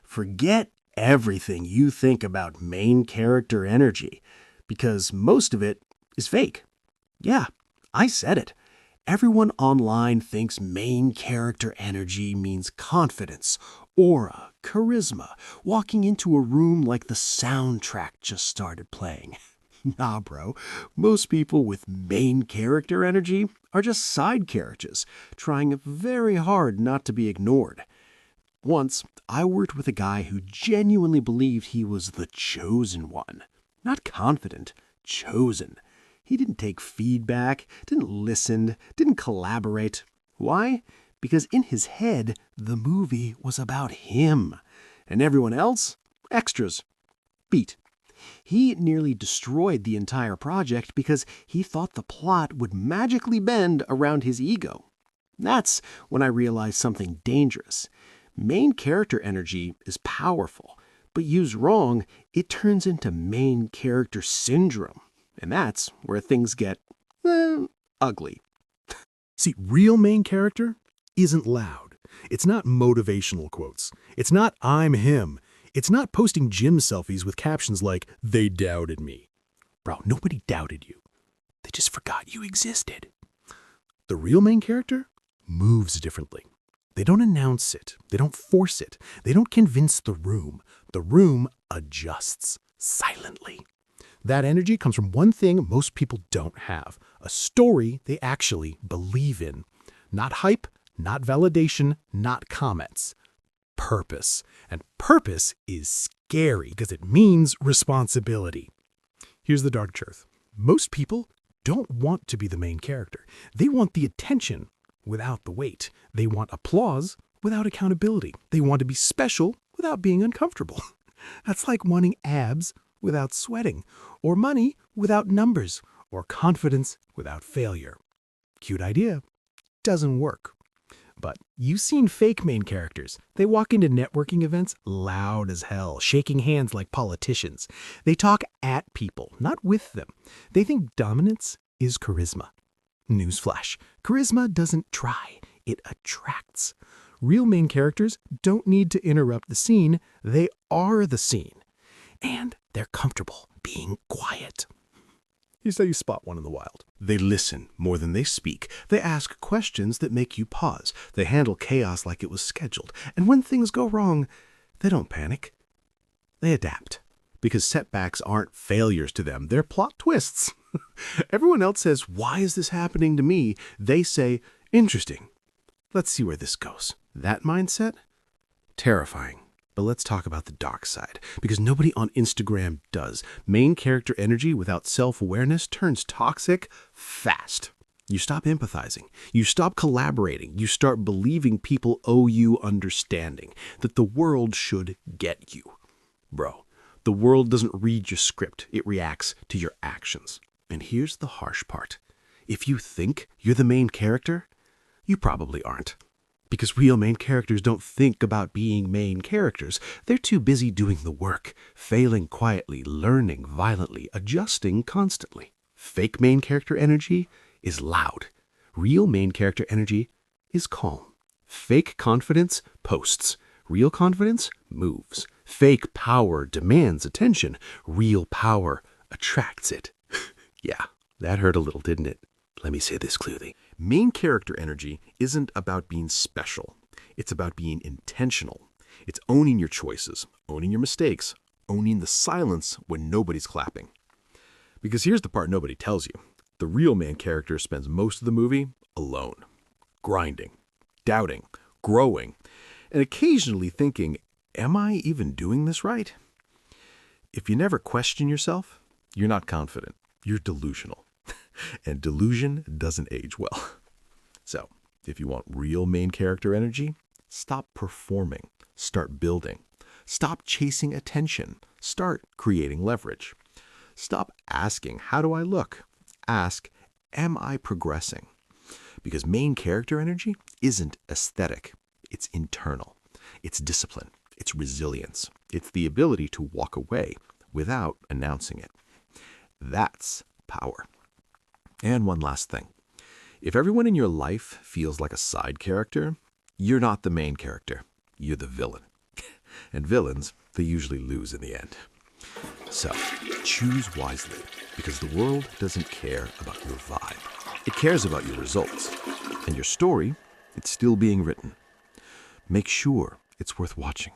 Forget everything you think about main character energy, because most of it is fake. Yeah, I said it. Everyone online thinks main character energy means confidence, aura, charisma, walking into a room like the soundtrack just started playing. Nah, bro. Most people with main character energy are just side characters, trying very hard not to be ignored. Once, I worked with a guy who genuinely believed he was the chosen one. Not confident, chosen. He didn't take feedback, didn't listen, didn't collaborate. Why? Because in his head, the movie was about him. And everyone else? Extras. Beat. He nearly destroyed the entire project because he thought the plot would magically bend around his ego. That's when I realized something dangerous. Main character energy is powerful, but used wrong, it turns into main character syndrome. And that's where things get, ugly. See, real main character isn't loud. It's not motivational quotes. It's not "I'm him." It's not posting gym selfies with captions like, "They doubted me." Bro, nobody doubted you. They just forgot you existed. The real main character moves differently. They don't announce it. They don't force it. They don't convince the room. The room adjusts silently. That energy comes from one thing most people don't have: a story they actually believe in. Not hype, not validation, not comments. Purpose. And purpose is scary because it means responsibility. Here's the dark truth. Most people don't want to be the main character. They want the attention without the weight. They want applause without accountability. They want to be special without being uncomfortable. That's like wanting abs without sweating, or money without numbers, or confidence without failure. Cute idea. Doesn't work. But you've seen fake main characters. They walk into networking events loud as hell, shaking hands like politicians. They talk at people, not with them. They think dominance is charisma. Newsflash, charisma doesn't try, it attracts. Real main characters don't need to interrupt the scene, they are the scene. And they're comfortable being quiet. Here's how you spot one in the wild. They listen more than they speak. They ask questions that make you pause. They handle chaos like it was scheduled. And when things go wrong, they don't panic. They adapt. Because setbacks aren't failures to them, they're plot twists. Everyone else says, "Why is this happening to me?" They say, "Interesting. Let's see where this goes." That mindset? Terrifying. But let's talk about the dark side, because nobody on Instagram does. Main character energy without self-awareness turns toxic fast. You stop empathizing. You stop collaborating. You start believing people owe you understanding, that the world should get you. Bro, the world doesn't read your script. It reacts to your actions. And here's the harsh part. If you think you're the main character, you probably aren't. Because real main characters don't think about being main characters. They're too busy doing the work, failing quietly, learning violently, adjusting constantly. Fake main character energy is loud. Real main character energy is calm. Fake confidence posts. Real confidence moves. Fake power demands attention. Real power attracts it. Yeah, that hurt a little, didn't it? Let me say this clearly. Main character energy isn't about being special. It's about being intentional. It's owning your choices, owning your mistakes, owning the silence when nobody's clapping. Because here's the part nobody tells you. The real main character spends most of the movie alone, grinding, doubting, growing, and occasionally thinking, "Am I even doing this right?" If you never question yourself, you're not confident. You're delusional. And delusion doesn't age well. So, if you want real main character energy, stop performing. Start building. Stop chasing attention. Start creating leverage. Stop asking, "How do I look?" Ask, "Am I progressing?" Because main character energy isn't aesthetic. It's internal. It's discipline. It's resilience. It's the ability to walk away without announcing it. That's power. And one last thing. If everyone in your life feels like a side character, you're not the main character. You're the villain. And villains, they usually lose in the end. So, choose wisely, because the world doesn't care about your vibe. It cares about your results. And your story, it's still being written. Make sure it's worth watching.